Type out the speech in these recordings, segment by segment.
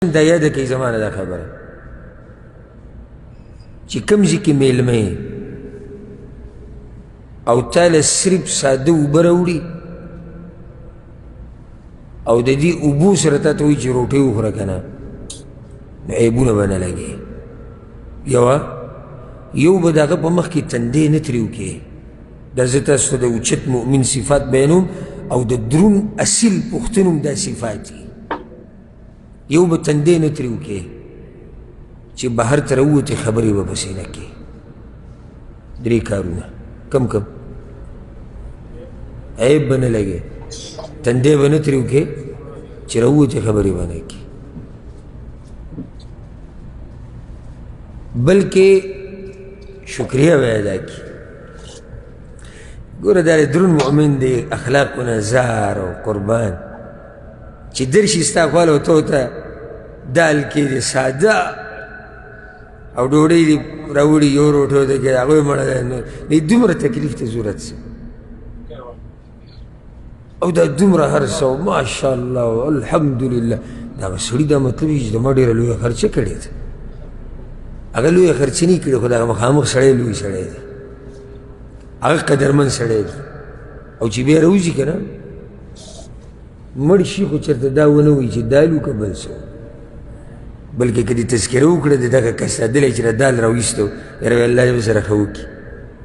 دا یاد کوي زمانه دا خبره چې کوم ځای کې میلمه یې او تا له صرف ساده اوبه راوړي او د دې اوبو سره تا ته وایي چې روټۍ وخوره که نه نو عیبونه به نه لګې یو به د هغه په مخ کې تندی نه ترې وکړې دا زه تاسو ته د اوچت مؤمن صفات بیانوم او د دروند اصیل پښتون هم دا صفات دي یو به تندی نه ترې وکړې چې بهر ته راووتې خبرې به پسې نه کړې درې کارونه کم عیب به نه لګې تندی به نه ترې وکړې چې راووتې خبرې به نه کړې بلکې شکریه به ادا کړي ګوره دا دروند مؤمن دی اخلاقونه زار او قربان چې درشي ستا خواله ته ورته دال کې دی ساده او ډوډۍ دې راوړي یو روټۍ ورته کې هغه یې مړه دی نو دومره تکلیف ته ضرورت څه او دا دومره هر څه ماشاءالله الحمدلله دا به سړي دا مطلب چې زما ډېره لویه خرچه کړې ده هغه لویه خرچه نه کړې خو د هغه مخامخ سړی لوی سړی دی هغه قدرمن سړی دی او چې بیا راوځي که نه مړ شي خو چېرته دا ونه وایي چې دال وکړه بل څه بلکې که دې تذکره وکړه د دغه کس راتللی چې دال راویستو یاره الله دې ورسره ښه وکړي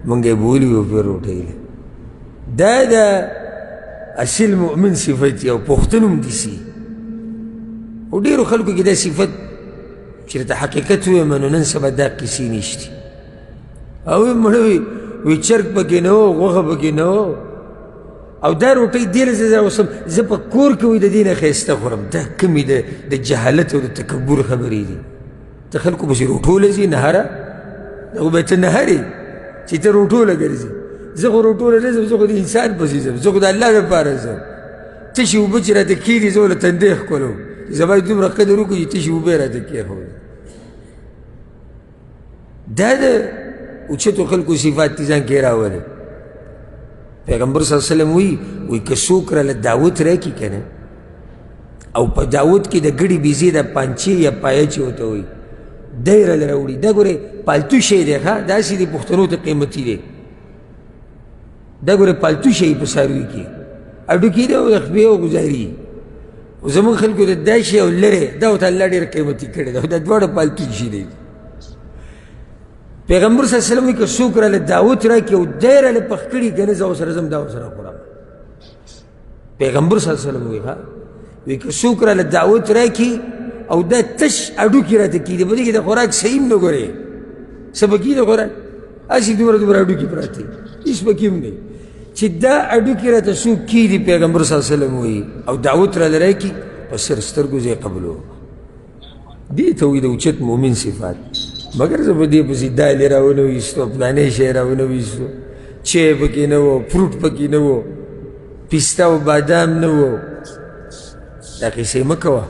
مونږ یې بولي وو پرې روټۍ له دا د اصیل مؤمن صفت او پښتون هم داسې خو ډېرو خلکو کې دا صفت چې راته حقیقت ووایم نو نن سبا دا قیسې نشتي او مړه وی چرګ پکې نه و غوښه پکې نه و او دا روټۍ دې له زه اوسم زه په کور کې وایي د دې نه ښایسته خورم دا کمې د جهالت او د تکبر خبرې دي ته خلکو پسې روټو له ځي نهاره دغه به ته نهرې چې ته روټو له ګرځې زه خو روټو له نه ځم زه خو د انسان پسې ځم زه خو د الله دپاره ځم تشې اوبه چې راته کښېږدي زه له تندی ښکلوم چې زما یې دومره قدر وکړو چې تشې اوبه یې راته کېښودې دا د اوچتو خلکو صفات دي ځان کې راولي پیغمبر صلی الله علیه وسلم وی که څوک راله دعوت راکړي که نه او په دعوت کې د ګډې بیزې د پانچې یا پایه چې ورته وایي دی راله راوړي دا ګورې پالتو شی دی ښه داسې دی پښتنو ته قیمتي دی دا ګورې پالتو شی په څاروي کې هډوکي دی او د خپې او ګزاري خو زموږ خلکو د دا شی او لرې دا ورته الله ډېر قیمتي کړی دی دا دواړه پالتو شي دی پیغمبر صلی الله علیه وسلم که څوک راله دعوت راکړي او دی راله پخ کړي که نه زه ورسره ځم دا ورسره خورم پیغمبر صلی الله علیه وسلم وایي که څوک راله دعوت راکړي او دا تش هډوکي راته کېږدي په دې کې د خوراک صحیح هم نه ګورې څه پکې د خوراک هسې دومره هډوکي پراته دي هېڅ پکې هم نه چې دا هډوکي راته څوک کېږدي پیغمبر صلی الله علیه وسلم وایي او دعوت راله راکړي په سر سترګو زه یې قبلوم دې ته وایي د اوچت مؤمن صفات مگر زه په دې پسې دالې راونه ویستو پلانی شی راونه ویستو چای پکې نه و فروټ پکې نه و پیسته و بادام نه و دا قیسې مه کوه